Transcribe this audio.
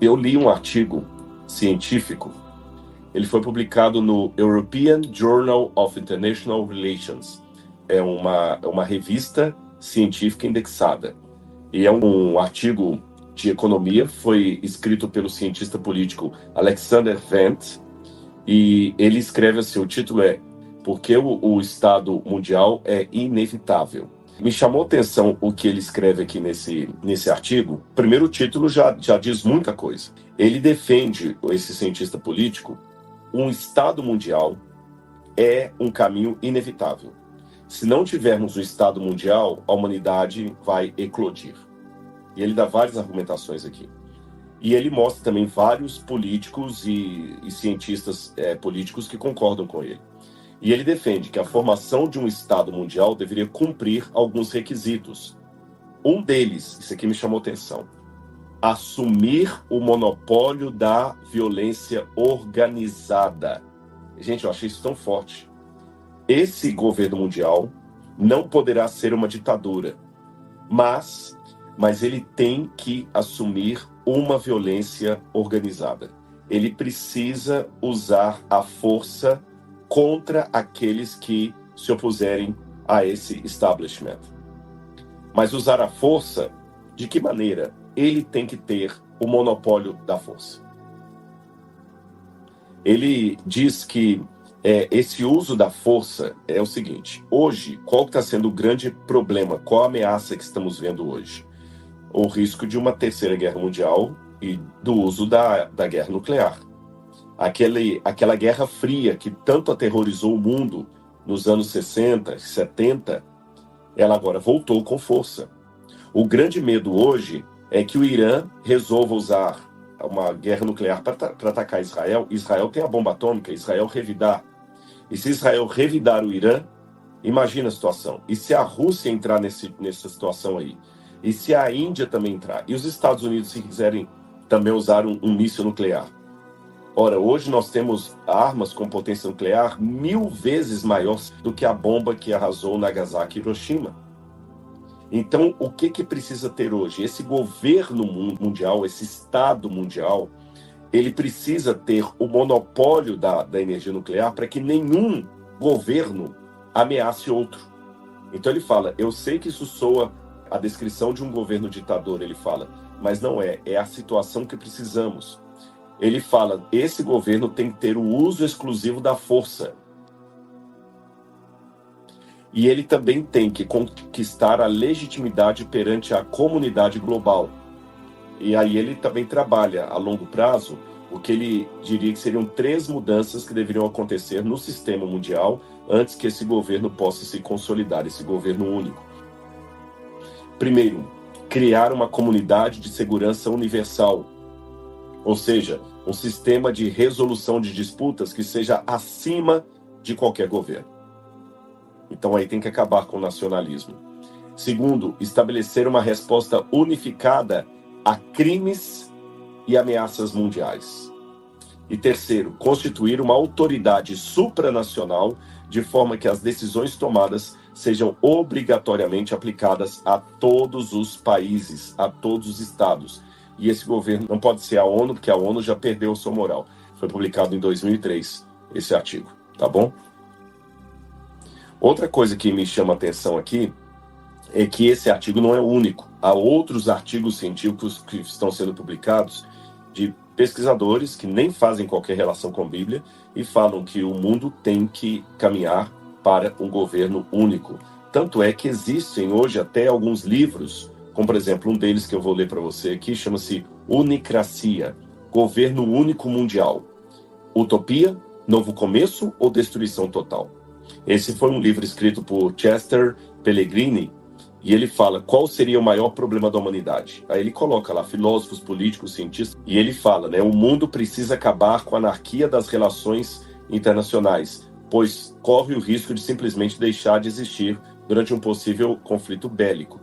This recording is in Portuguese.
Eu li um artigo científico, ele foi publicado no European Journal of International Relations. É uma revista científica indexada. E é um artigo de economia, foi escrito pelo cientista político Alexander Vent, e ele escreve assim, o título é Porque o Estado Mundial é Inevitável. Me chamou a atenção o que ele escreve aqui nesse artigo. Primeiro, o título já diz muita coisa. Ele defende, esse cientista político, um Estado Mundial é um caminho inevitável. Se não tivermos um Estado Mundial, a humanidade vai eclodir. E ele dá várias argumentações aqui. E ele mostra também vários políticos e cientistas políticos que concordam com ele. E ele defende que a formação de um Estado mundial deveria cumprir alguns requisitos. Um deles, isso aqui me chamou atenção, assumir o monopólio da violência organizada. Gente, eu achei isso tão forte. Esse governo mundial não poderá ser uma ditadura, mas ele tem que assumir uma violência organizada. Ele precisa usar a força contra aqueles que se opuserem a esse establishment. Mas usar a força, de que maneira? Ele tem que ter o monopólio da força. Ele diz que esse uso da força é o seguinte: hoje, qual está sendo o grande problema? Qual a ameaça que estamos vendo hoje? O risco de uma terceira guerra mundial e do uso da guerra nuclear. Aquela guerra fria que tanto aterrorizou o mundo nos anos 60, 70, ela agora voltou com força. O grande medo hoje é que o Irã resolva usar uma guerra nuclear para atacar Israel. Israel tem a bomba atômica, Israel revidar. E se Israel revidar o Irã, imagina a situação. E se a Rússia entrar nessa situação aí? E se a Índia também entrar? E os Estados Unidos, se quiserem também usar um míssil nuclear? Ora, hoje nós temos armas com potência nuclear 1000 vezes maiores do que a bomba que arrasou Nagasaki e Hiroshima. Então, o que precisa ter hoje? Esse governo mundial, esse Estado mundial, ele precisa ter o monopólio da energia nuclear para que nenhum governo ameace outro. Então ele fala, eu sei que isso soa a descrição de um governo ditador, ele fala, mas não é a situação que precisamos. Ele fala, esse governo tem que ter o uso exclusivo da força. E ele também tem que conquistar a legitimidade perante a comunidade global. E aí ele também trabalha a longo prazo o que ele diria que seriam 3 mudanças que deveriam acontecer no sistema mundial antes que esse governo possa se consolidar, esse governo único. Primeiro, criar uma comunidade de segurança universal, ou seja, um sistema de resolução de disputas que seja acima de qualquer governo. Então aí tem que acabar com o nacionalismo. Segundo, estabelecer uma resposta unificada a crimes e ameaças mundiais. E terceiro, constituir uma autoridade supranacional de forma que as decisões tomadas sejam obrigatoriamente aplicadas a todos os países, a todos os estados. E esse governo não pode ser a ONU, porque a ONU já perdeu sua moral. Foi publicado em 2003, esse artigo, tá bom? Outra coisa que me chama a atenção aqui é que esse artigo não é o único. Há outros artigos científicos que estão sendo publicados de pesquisadores que nem fazem qualquer relação com a Bíblia e falam que o mundo tem que caminhar para um governo único. Tanto é que existem hoje até alguns livros, como por exemplo um deles que eu vou ler para você aqui, chama-se Unicracia, Governo Único Mundial. Utopia, Novo Começo ou Destruição Total? Esse foi um livro escrito por Chester Pellegrini, e ele fala qual seria o maior problema da humanidade. Aí ele coloca lá filósofos, políticos, cientistas, e ele fala, né, o mundo precisa acabar com a anarquia das relações internacionais, pois corre o risco de simplesmente deixar de existir durante um possível conflito bélico.